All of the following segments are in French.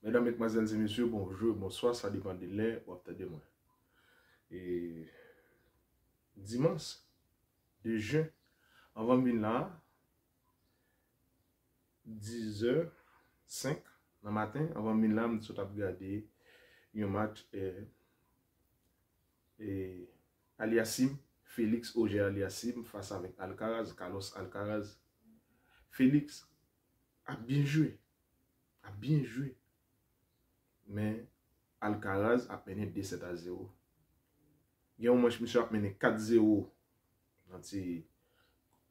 Mesdames, Mesdemoiselles et Messieurs, bonjour, bonsoir, ça dépend de l'heure ou de moi. Et dimanche de juin, avant de là, 10h05 dans le matin, avant de là, je suis regardé un match et Aliassim, Félix Auger Aliassim face avec Alcaraz, Carlos Alcaraz. Félix a bien joué, mais Alcaraz a mené 2-7-0. Il y a un match, monsieur a mené 4-0 dans ce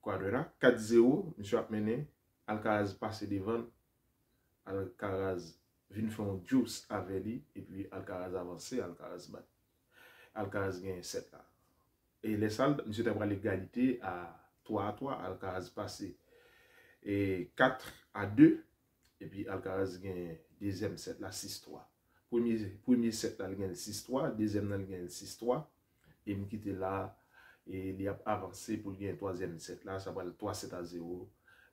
quadre-là. 4-0, monsieur a mené. Alcaraz passe devant. Alcaraz vient faire un juice avec lui. Et puis Alcaraz avance, Alcaraz bat. Alcaraz gagne 7 là. Et les salles, monsieur a l'égalité à 3-3. Alcaraz passe et 4-2. Et puis Alcaraz gagne deuxième set là 6-3. Premier set là, il gagne 6-3. Deuxième là, il gagne 6-3. Et il quitte là. Et il a avancé pour gagner troisième set là. Ça va le 3-7-0.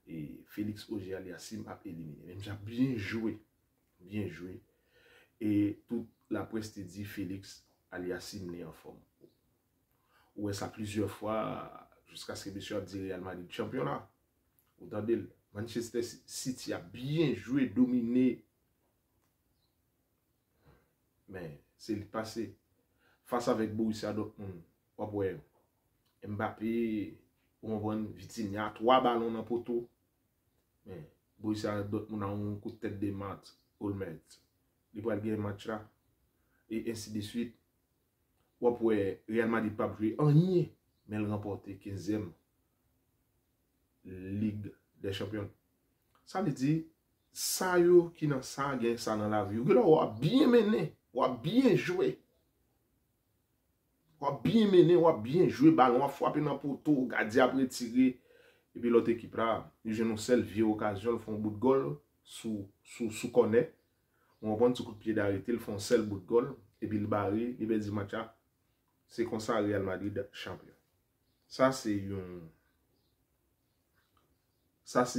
Et Félix Auger Aliassim a éliminé. Mais j'ai bien joué. Bien joué. Et toute la presse te dit Félix Aliassim est en forme. Ouais, ça plusieurs fois. Jusqu'à ce que monsieur a dit Real Madrid championnat. Vous entendez, Manchester City a bien joué, dominé. Mais c'est le passé. Face avec Borussia Dortmund. Mbappé, on voit Vitinha, 3 ballons dans le poteau. Mais Borussia Dortmund a un coup de tête de mat, Olmet. Il va gagner le match là. Et ainsi de suite. Real Madrid pas joué en rien. Mais il remporte 15e Ligue des Champions. Ça veut dire, ça yo qui dans ça gagne ça dans la vie. Vous avez bien mené, vous avez bien joué. Vous avez bien mené, vous avez bien joué, ballon, vous avez frappé dans le poteau, gardien après tiré. Et puis l'autre équipe là, ils ont une seule vieille occasion, ils font un bout de goal sous connaît. On prend un coup de pied d'arrêté, ils font un seul bout de goal. Et puis le barré, il va dire match. C'est comme ça Real Madrid champion. Ça c'est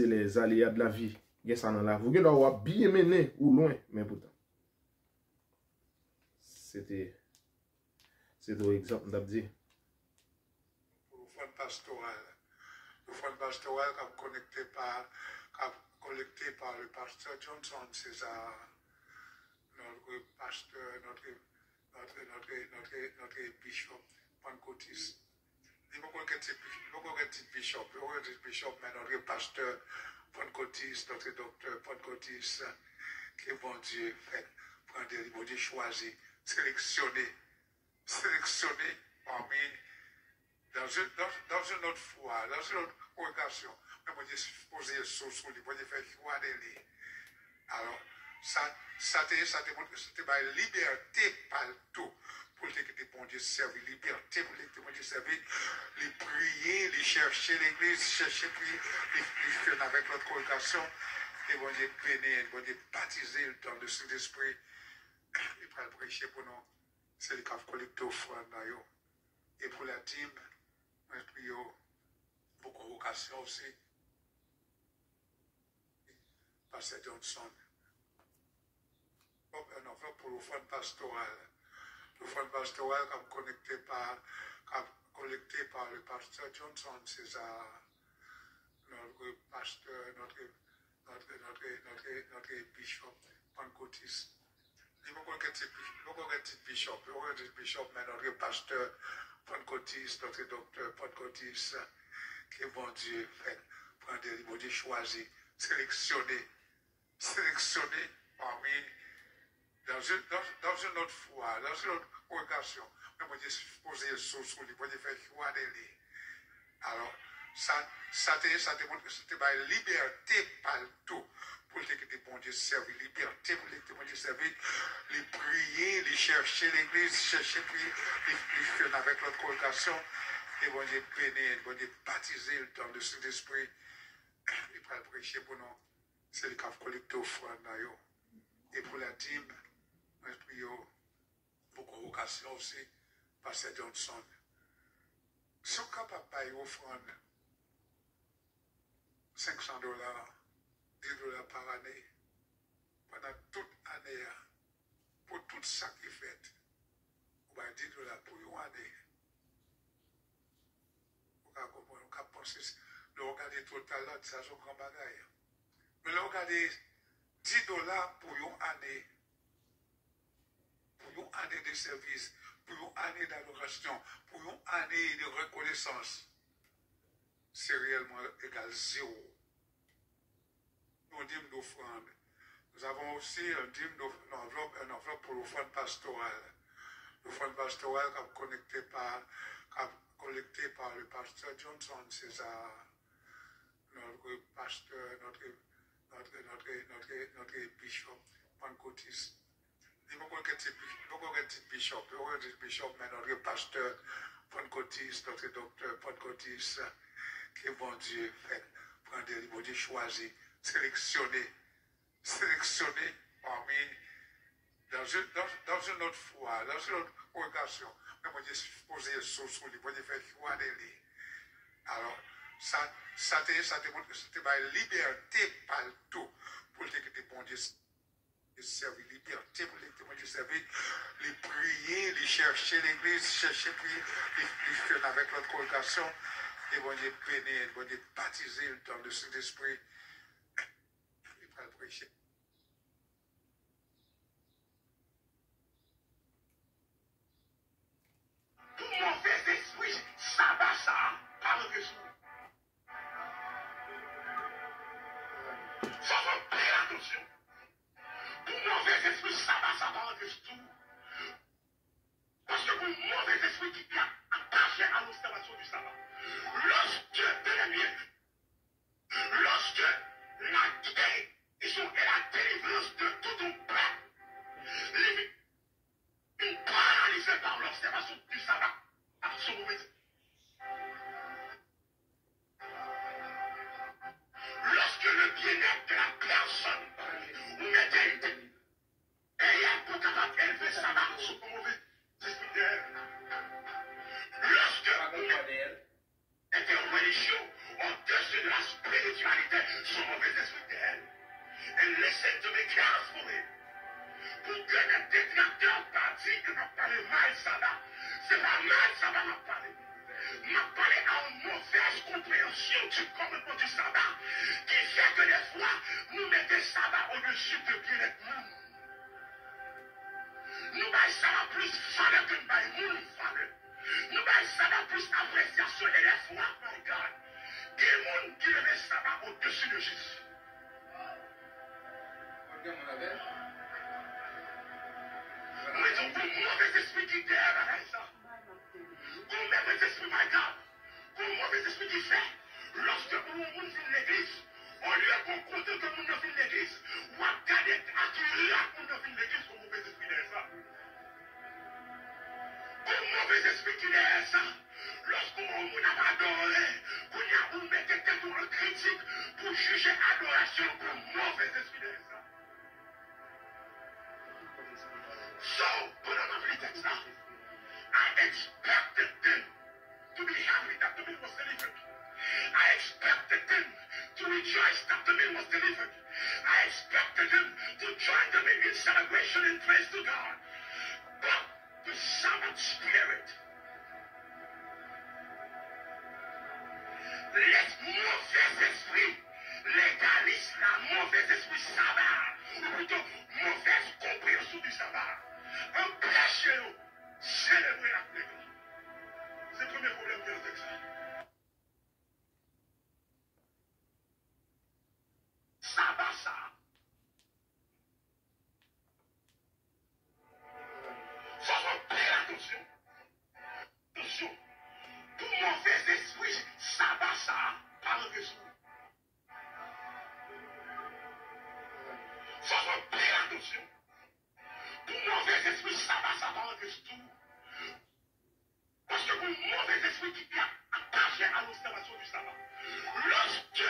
les aléas de la vie. Gen ça dans la vie. Vous avez bien mené ou loin, mais pourtant. C'était un exemple d'abdi. Pour le fond pastoral. Le fond pastoral qui connecté par le pasteur Johnson César, notre pasteur, notre bishop, Pancotiste. Il faut qu'on ait un petit bishop, mais notre pasteur Pancotiste, notre docteur Pancotiste, qui est bon Dieu fait, prendre des bon Dieu choisi, sélectionné parmi dans une autre foi, dans une autre congregation, mais bon Dieu poser sous lui, bon Dieu faire choix de lui. Alors, ça te va liberté partout. Pour que bon Dieu serve, liberté pour que bon Dieu serve, les prier, les chercher l'église, chercher prier, les faire avec notre congregation, et bon Dieu bénir, bon Dieu baptiser dans le Saint-Esprit, et pour prêcher pour nous, c'est le caf collectif offrande. Et pour la team, nous prions pour convocation aussi, Pasteur Johnson. Un enveloppe pour le fond pastoral. Le fond pastoral comme collecté par le pasteur Johnson César, notre pasteur, notre bishop, Pancotiste. Il faut qu'on ait un petit bishop, mais notre pasteur, Pancotiste, notre docteur, Pancotiste, qui est bon Dieu fait, prendre des bon Dieu choisi, sélectionné parmi dans une autre foi, dans une autre congregation, mais bon Dieu poser sous lui, bon Dieu faire choix de lui. Alors, ça te va liberté partout pour que bon Dieu serve, liberté pour que bon Dieu serve, les prier, les chercher l'église, chercher prier, les faire avec notre congregation, et bon Dieu bénir, bon Dieu baptiser dans le Saint-Esprit, et pour prêcher pour nous, c'est le caf collectif offrande. Et pour la team, nous prions pour convocation aussi, Pasteur Johnson. Si on est capable de payer offrande $500, $10 par année, pendant toute année, tout ça qui est fait. On va dire pour une année. On va penser, le regarder total, ça c'est un grand bagage. Mais le regarder $10 pour une année de service, pour une année d'adoration, pour une année de reconnaissance, c'est réellement égal 0. Nous dîmes d'offrande. Nous avons aussi une enveloppe pour l'offrande pastorale. L'offrande pastorale qui est collectée par le pasteur Johnson, c'est ça, notre pasteur, notre bishop, pentecôtiste. Il ne faut pas être bishop, mais notre pasteur, pentecôtiste, notre docteur, pentecôtiste, qui est bon Dieu, fait, prendre des bon Dieu choisi, sélectionné parmi, dans une autre foi, dans une autre congregation, mais bon Dieu poser sous lui, bon Dieu fait choix de lui. Alors, ça te liberté partout pour que bon Dieu servir, liberté pour les servir, les prier, les chercher l'église, chercher prier, les faire avec notre congrégation, et bon Dieu bénir, bon Dieu baptiser dans le Saint-Esprit, et pour le prêcher. Tout mauvais esprit, ça va ça, par le dessous. Ça va faire attention. Tout mauvais esprit, ça va ça, par le dessous. Parce que pour mauvais esprit qui est attaché à l'observation du sabbat, lorsque la guérison et la délivrance de tout ton peuple, paralysé par l'observation du sabbat, sont mauvais. Lorsque le bien-être de la personne ou mettez et il a pour capable d'élever le sabbat sous mauvais esprit d'elle. Lorsque était en religion, au-dessus de la spiritualité, son mauvais esprit d'elle. Elle laissait de mes transformer. Pour que les détracteurs partis que m'a parlé mal sabbat, c'est pas mal sabbat m'a parlé. M'a parlé à une mauvaise compréhension du commandement du sabbat, qui fait que des fois, nous mettons sabbat au-dessus de bien-être monde. Nous baillons sabbat plus valeur que nous baillons monde valeur. Nous baillons sabbat plus appréciation et des fois, my God, des gens qui lèvent sabbat au-dessus de Jésus. Nous étions pour mauvais esprit qui derrière ça. Pour mauvais esprit, my God. Pour mauvais esprit qui fait. Lorsque nous vient l'église, au lieu qu'on compte que nous vient l'église, on va garder à qui là qu'on vient l'église pour mauvais esprit derrière ça. Pour mauvais esprit qui derrière ça. Lorsqu'on a adoré, qu'on a ouvert quelqu'un pour le critique, pour juger adoration pour mauvais esprit derrière ça. So, put on the text now. I expected them to be happy that the man was delivered. I expected them to rejoice that the man was delivered. I expected them to join them in celebration and praise to God. But the Sabbath spirit, les mauvais esprits légalisent la mauvaise esprit sabbat, ou plutôt mauvaise compréhension du sabbat. Empêchez-nous célébrer la plénière. C'est le premier problème qu'il y a avec ça. Sabbat, ça. Ça va faire attention. Attention. Tout mauvais esprit, sabbat, ça, par le dessous. Ça va faire attention. Tout mauvais esprit, ça va par le dessous. Parce que pour mauvais esprit qui est attaché à l'observation du sabbat, lorsque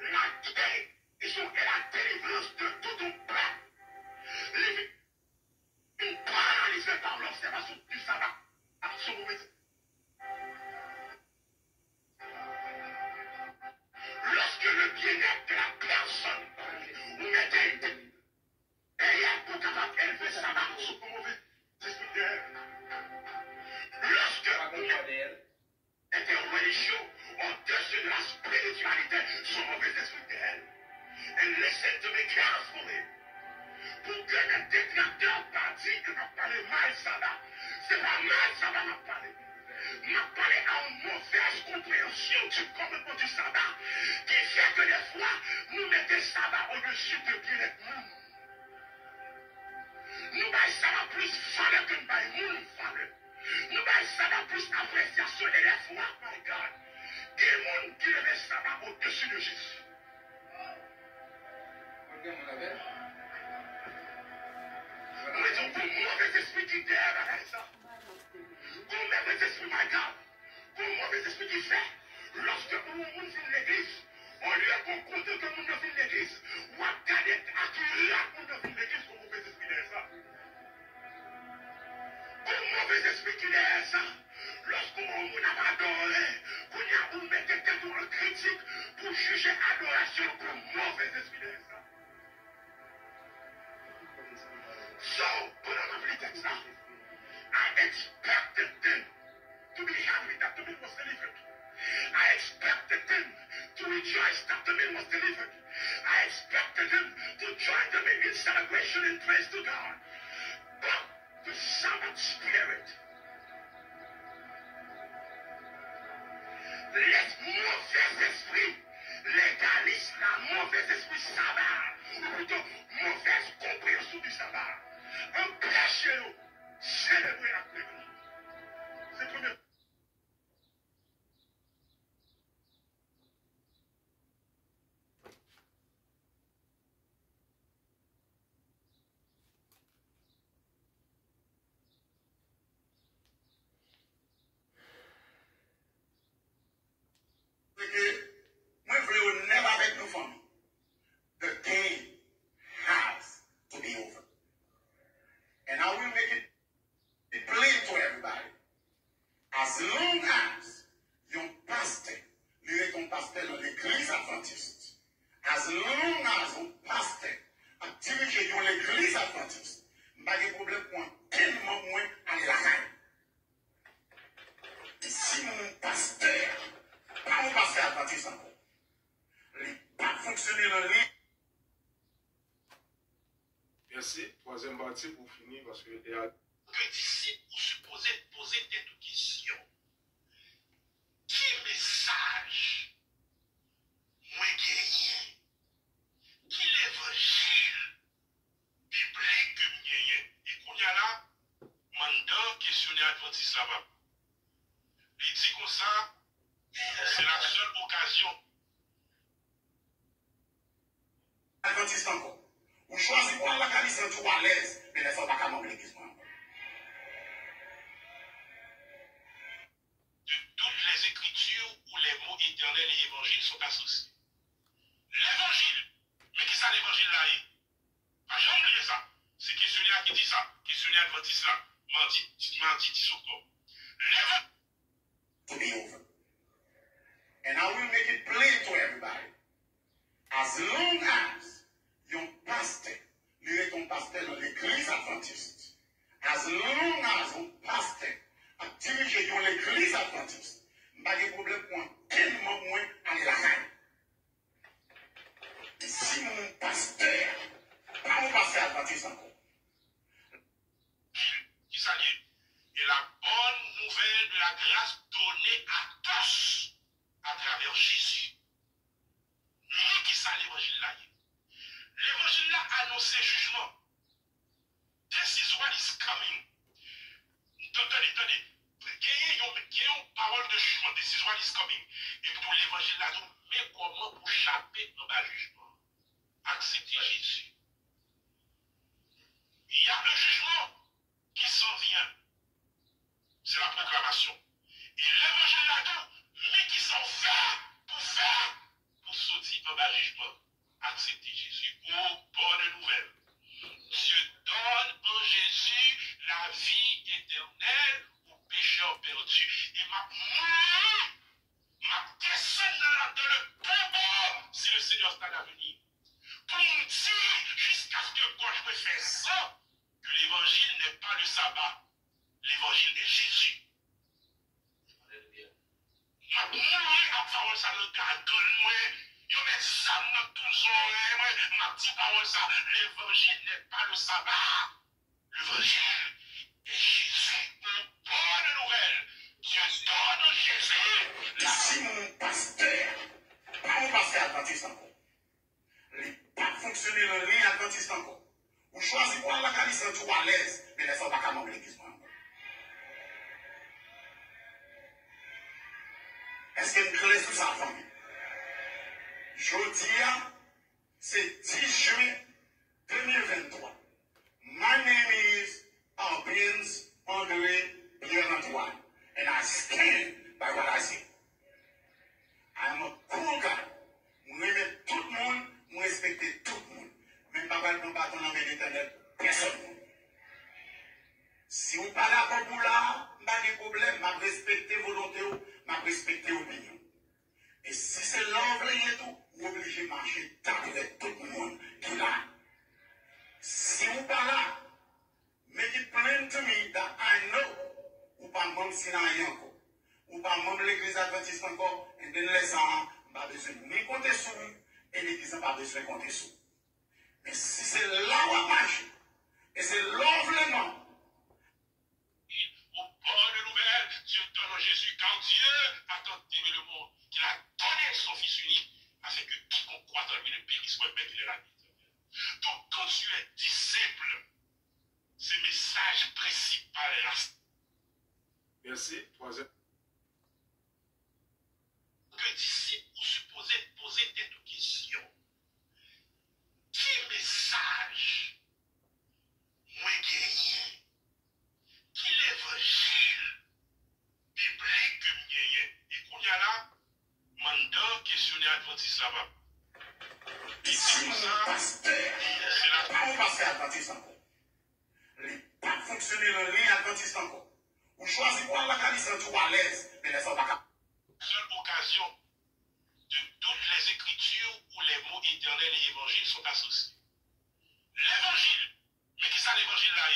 la guérison et la délivrance de tout ton peuple, paralysé par l'observation du sabbat, sont mauvais. Lorsque le bien-être de la personne ou mettez carefully. Pour que les détracteurs partis que m'a parlé mal sabbat, c'est pas mal sabbat m'a parlé. M'a parlé en mauvaise compréhension du commandement du sabbat, qui fait que des fois, nous mettons sabbat au-dessus de bien-être monde. Nous baillons sabbat plus valeur que nous baillons monde valeur. Nous baillons sabbat plus appréciation et des fois, my God, des monde qui lèvent sabbat au-dessus de Jésus. Nous disons pour mauvais esprit qui derrière ça. Pour mauvais esprit, my God. Pour mauvais esprit qui fait. Lorsque nous vient l'église, au lieu qu'on compte que nous devons l'église, on va garder à qui là nous devons l'église pour mauvais esprit derrière ça. Pour mauvais esprit qui derrière ça. Lorsqu'on a adoré, qu'on a mis quelqu'un dans le critique pour juger adoration pour mauvais esprit derrière ça. So, put on the text now. I expected them to be happy that the man was delivered. I expected them to rejoice that the man was delivered. I expected them to join them in celebration and praise to God. But the Sabbath spirit, les mauvais esprits légalisent la mauvaise esprit sabbat, ou plutôt mauvaise compréhension du sabbat. Empêchez-nous célébrer la prière. C'est le premier. Moi, je voulais never avec nous famille. The game has to be over. And I will make it plain to everybody. As long as your pastor, lui ton pasteur dans l'église adventiste, as long as your pastor a dirigé dans l'église adventiste, pas de problème pour tellement moins à la reine. Si mon pasteur, pas mon pasteur adventiste encore, il n'a pas fonctionné dans l'île. Merci. Troisième partie pour finir parce que Que disciples vous supposez poser des questions. Qui message moi gagné? Qui l'évangile biblique que moi gagné? Et qu'on y a là, mandat questionner Adventiste là-bas. Il dit comme ça, c'est la seule occasion. Adventiste encore. Vous choisissez pour la qualité de à l'aise, mais ne faut pas qu'à l'église. De toutes les écritures où les mots éternels et évangiles sont associés. L'évangile, mais qui ça l'évangile là? Pas jamais oublier ça. C'est questionnaire qui dit ça. Questionnaire adventiste là. Mardi 10 octobre. L'évangile. To be over. And I will make it plain to everybody. As long as your pastor, lui est ton pasteur dans l'église adventiste, as long as your pastor a dirigé dans l'église adventiste, pas de problème pour tellement moins à la reine. Si mon pasteur, pas mon pasteur adventiste encore, qui s'allie, et la bonne nouvelle de la grâce donnée à tous à travers Jésus. Lui qui ça l'évangile là. L'évangile là annonce jugement. This is what is coming. Attendez. Il y a une parole de jugement. This is what is coming. Et pour l'évangile là, mais comment pour chapper dans le jugement? Accepter Jésus. Il y a un jugement qui s'en vient. C'est la proclamation. Et l'évangile là, mais qui s'en fait pour sortir dans le jugement. Accepter Jésus. Oh, bonne nouvelle. Dieu donne en Jésus la vie éternelle aux pécheurs perdus. Et ma descendre dans le tombeau si le Seigneur est à venir. Pour me dire, jusqu'à ce que quand je me fais ça, que l'évangile n'est pas le sabbat. L'évangile est Jésus. Ma mourir à parole ça le garde moi. Yo met ça dans tout son oreilles, moi, ma petite parole, ça, l'évangile n'est pas le sabbat. L'évangile est Jésus. Une bonne nouvelle. Dieu donne Jésus. Si mon pasteur, pas mon pasteur adventiste encore, il pas fonctionner dans le lien adventiste encore. Ou choisir pour la qualité tout à l'aise, mais laissez pas qu'à l'église. Est-ce que nous laissons ça, famille? Jeudi, c'est 10 juin 2023. My name is Albins Andre Pierre-Antoine, and I stand by what I say. I'm a cool guy. Je aime tout le monde, je respecte tout le monde. Même pas de bâton dans l'éternel, personne. Si vous parlez à propos là, pas de problème, je respecte volonté, je respecte l'opinion. Et si c'est l'envers et tout, vous êtes obligé de marcher avec tout le monde qui est là. Si vous parlez là, make it plain to me that I know ou pas membre Sinaï encore, ou pas membre de l'église adventiste encore, et de laisser pas besoin de compter sur vous, et l'église n'a pas besoin de compter sur vous. Mais si c'est là où on marche, et c'est l'environnement, bonne nouvelle, Dieu donne Jésus, car Dieu a tant aimé le monde, qu'il a donné son Fils unique, afin que quiconque croit en lui ne périsse point, mais qu'il ait la vie. Donc, quand tu es disciple, ce message principal est là. Merci. Troisième. Que disciple, vous supposez poser des questions. Qui message moi gagné? Qui l'évangile biblique que me gagné? Et qu'on y a là, mandat questionner adventiste là-bas. Ici, c'est la pas on passe adventiste encore. Les pas fonctionner le lien adventiste encore. Ou choisir pour la qualité tout à l'aise, mais laissez pas capable. Seule occasion de toutes les écritures où les mots éternels et évangiles sont associés. L'évangile, mais qui ça l'évangile là?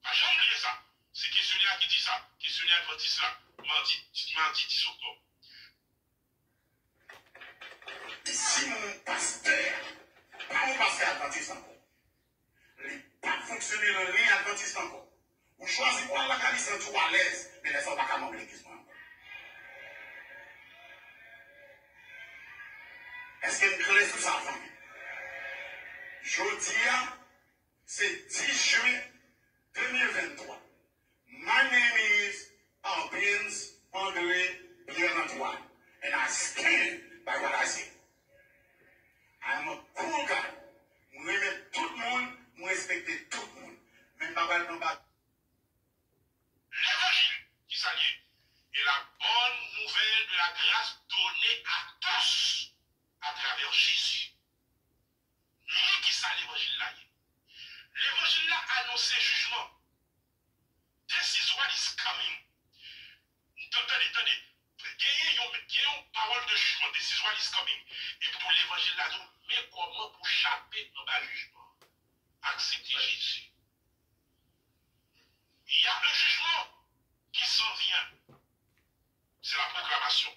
Pas jamais oublier ça. C'est questionnaire qui dit ça. Questionnaire adventiste là. Mardi 10 octobre. Si mon pasteur, pas mon pasteur adventiste encore, il pas fonctionner le lien adventiste encore, ou choisir pour la qualité tout à l'aise, mais laissez pas qu'à l'église. Est-ce que nous connaissons ça, famille? Jeudi, c'est 10 juin 2023. My name is Albins Andre Pierre-Antoine, and I stand by what I say. I'm a cool guy. Je aime tout le monde, je respecte tout le monde. Même pas de combat. L'évangile qui s'allie est la bonne nouvelle de la grâce donnée à tous à travers Jésus. Mais qui ça l'évangile là? L'évangile là annonce jugement. This is what is coming. Attendez. Il y a une parole de jugement. This is what is coming. Et pour l'évangile là, mais comment pour chapper dans le jugement? Accepter Jésus. Il y a un jugement qui s'en vient. C'est la proclamation.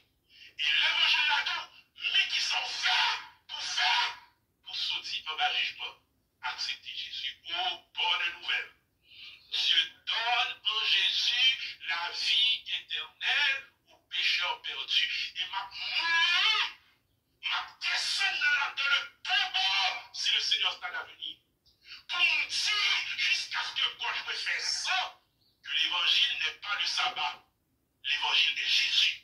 Et l'évangile là, mais qui s'en fait pour sortir dans le jugement. Accepter Jésus. Oh, bonne nouvelle. Dieu donne en Jésus la vie éternelle aux pécheurs perdus. Et ma descendre dans le tombeau si le Seigneur est à venir. Pour me dire, jusqu'à ce que quand je me fais ça, que l'évangile n'est pas le sabbat. L'évangile est Jésus.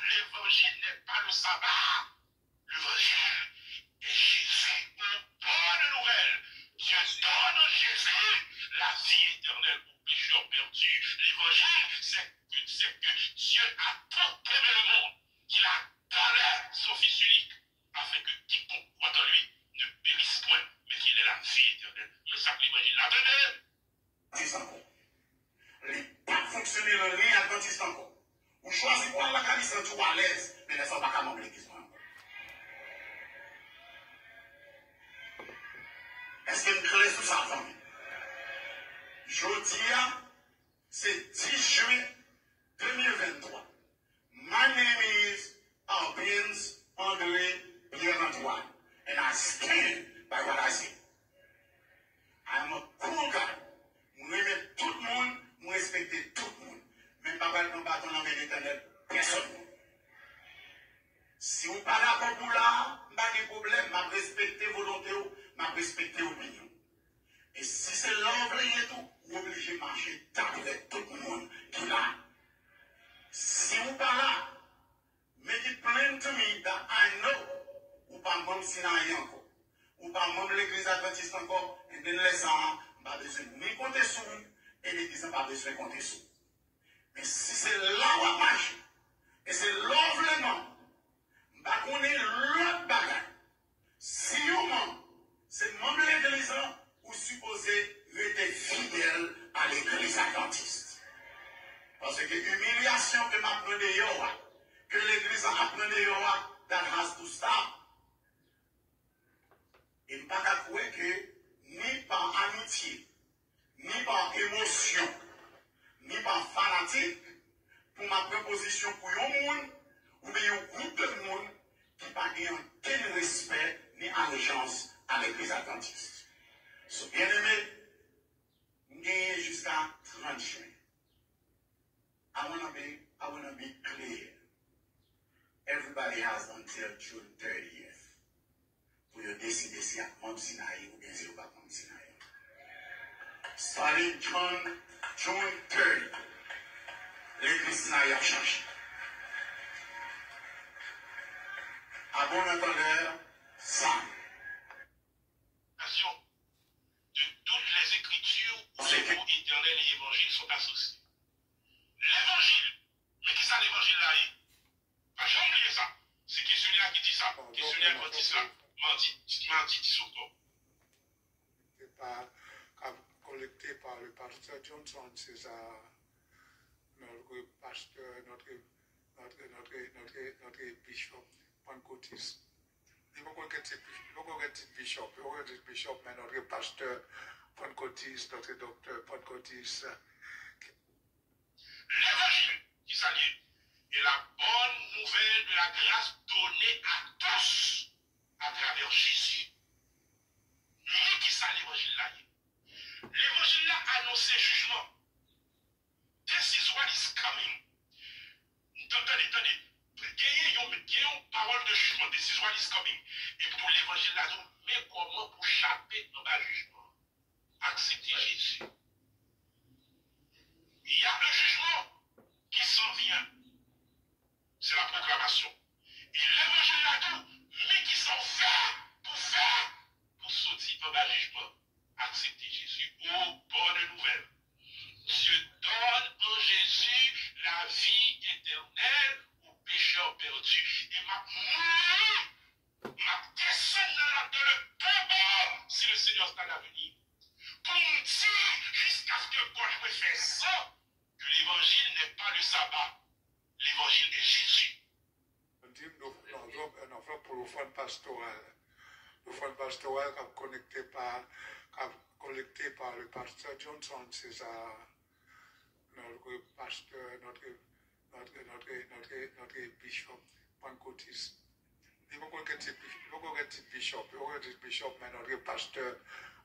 L'évangile n'est pas le sabbat. L'évangile est Jésus. Une bonne nouvelle. Dieu donne Jésus la vie éternelle aux pécheurs perdus. L'évangile, c'est que Dieu a tant aimé le monde qu'il a donné son Fils unique afin que quiconque croit en lui ne périsse point, mais qu'il ait la vie éternelle. Le sac l'évangile l'a donné. Les pas fonctionner le lien adventiste encore. Ou choisir pour la qualité tout à l'aise, mais laissez pas qu'à l'église. Est-ce que nous connaissons ça, famille? Jeudi, C'est 10 juin 2023. My name is Albins André Pierre-Antoine, and I stand by what I say. I'm a cool guy. Je respecte tout le monde, je respecte tout le monde. Même pas de bâton dans l'éternel, personne. Si vous ne parlez pas pour là, je n'ai pas de problème, je respecte volonté, je respecte l'opinion. Et si c'est l'envie et tout, vous êtes obligé de marcher avec tout le monde qui est là. Si vous ne parlez pas, make it plain to me that I know ou pas même Sinaï encore, ou pas même l'église adventiste encore, et de laissant, pas besoin de compter sur vous, et l'église n'a pas besoin de compter sur vous. Mais si c'est là où on marche, et c'est l'environnement, bah qu'on est l'autre bagage. Si vous c'est même l'église ou supposé être fidèle à l'église adventiste. Parce que l'humiliation que m'a prenée que l'église a appris that has to stop. Et ne pas croire que ni par amitié, ni par émotion, ni par fanatique, pour ma proposition pour un monde, ou bien un groupe de monde qui n'a pas aucun respect ni allégeance à l'église adventiste. So, bien aimé, nous jusqu'à 30 juin. I wanna be clear. Everybody has until June 30th pour décider si Mount Sinai ou bien si ou pas Mount Sinai. Starting June 30, l'église Sinai a changé. À bon entendeur, ça. De toutes les écritures où les mots éternels et évangiles sont associés. L'évangile, mais qui ça l'évangile là? J'ai oublié ça. C'est questionnaire qui dit ça. Questionnaire adventiste là. Mardi 10 octobre. Collecté par le pasteur Johnson, c'est ça, notre pasteur, notre bishop, Pancotiste. Il faut qu'on ait un bishop, mais notre pasteur Pancotiste, notre docteur Pancotiste. L'évangile qui s'allie est la bonne nouvelle de la grâce donnée à tous à travers Jésus. Lui qui ça l'évangile là. L'évangile là annonce jugement. This is what is coming. Attendez. Il y a une parole de jugement. This is what is coming. Et pour l'évangile là, mais comment pour chapper dans le jugement? Accepter Jésus. Il y a un jugement qui s'en vient. C'est la proclamation. Et l'évangile là tout, mais qui s'en fait pour sortir dans le jugement. Accepter Jésus. Oh, bonne nouvelle. Dieu donne en Jésus la vie éternelle aux pécheurs perdus. Et m'a descendu dans le tombeau si le Seigneur est à venir. Pour me dire, jusqu'à ce que quand je me fais ça, que l'évangile n'est pas le sabbat. L'évangile est Jésus. On dit un enfant pour le fond pastoral. Le fond pastoral qui est collecté par le pasteur Johnson, c'est ça, notre pasteur, notre bishop, Pancotiste. Il faut qu'on ait un bishop, mais notre pasteur,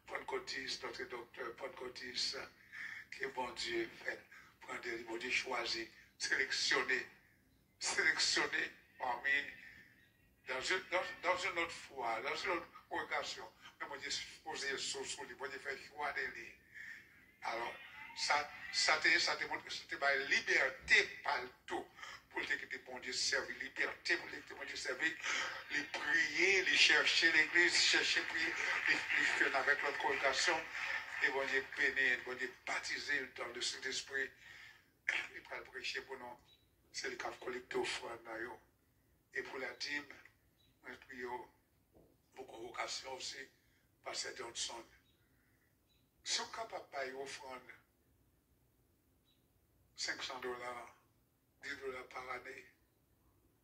Pancotiste, notre docteur, Pancotiste, qui est bon Dieu fait, prendre des bon Dieu choisi, sélectionner parmi, dans une autre foi, dans une autre congregation, mais bon Dieu poser sous lui, bon Dieu fait choix de lui. Alors, ça te va liberté par tout. Pour que bon Dieu serve, liberté pour que bon Dieu serve, les prier, les chercher l'église, chercher prier, les faire avec notre congregation, et bon Dieu bénir, bon Dieu baptiser dans le Saint-Esprit, et pour prêcher pour nous, c'est le cas collecté offrande. Et pour la dîme, nous prions pour convocation aussi, Pasteur Johnson. Si vous êtes capable de payer offrande, $500, $10 par année,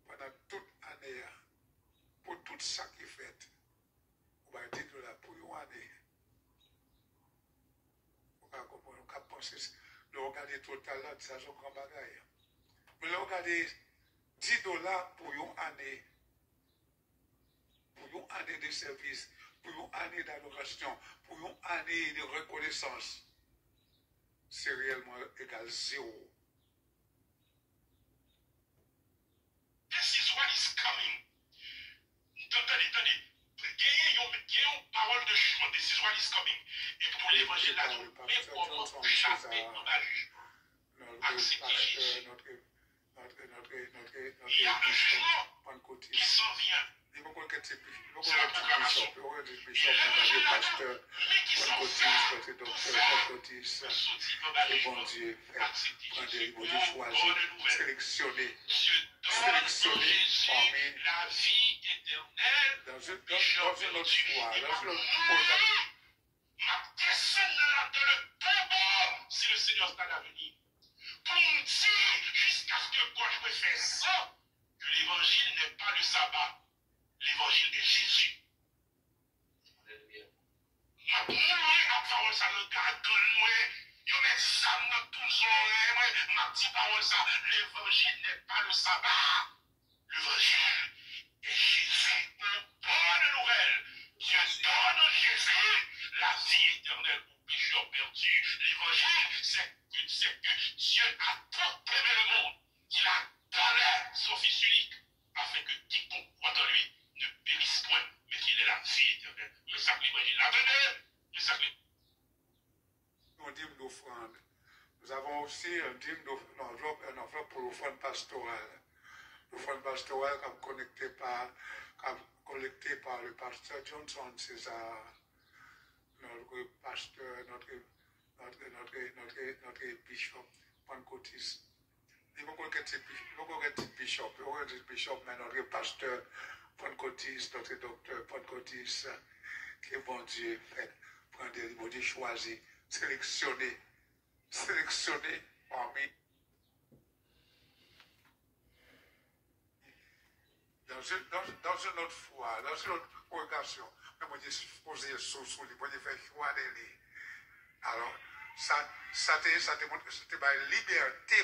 pendant toute l'année, pour tout ça qui est fait, vous avez $10 pour une année. Vous pouvez penser, le regarder total là, ça c'est un grand bagage. Mais le regarder $10 pour une année de service, pour une année d'adoration, pour une année de reconnaissance, c'est réellement égal 0. This is what is coming. Attendez. Gagnez une parole de jugement. This is what is coming. Et pour l'évangile, là, nous pouvons chasser en bâche. Accepter Jésus. Il y a un jugement qui s'en vient. C'est la proclamation. L'évangile, là, mais qui s'en vient. Bon Dieu, accepter sélectionner parmi la vie éternelle dans une autre foi, dans une autre ma personne dans le tombeau si le Seigneur est à venir. Pour me dire, jusqu'à ce que quand je me fais ça, que l'évangile n'est pas le sabbat. L'évangile est Jésus. Ma moulée à parole ça le garde moi. Yo met ça dans tout son ma petite parole ça. L'évangile n'est pas le sabbat. L'évangile est Jésus. Une bonne nouvelle. Dieu donne en Jésus la vie éternelle aux pécheurs perdus. L'évangile, c'est que Dieu a tant aimé le monde qu'il a donné son Fils unique afin que quiconque croit en lui ne périsse point, mais qu'il ait la vie éternelle. Le sac l'évangile. Attendez, le sac un dîme d'offrande. Nous avons aussi un dîme d'offrande, une enveloppe pour l'offrande pastorale. L'offrande pastorale collectée par le pasteur Johnson César, notre pasteur, notre bishop, pentecôtiste. Il faut qu'on ait un bishop, mais notre pasteur pentecôtiste, notre docteur pentecôtiste, que bon Dieu fait, prendre des libertés, choisir, sélectionner parmi. Dans une autre foi, dans une autre congregation, mais moi, j'ai posé sur lui, moi, j'ai fait choix d'aller. Alors, ça te montre que c'était ma liberté,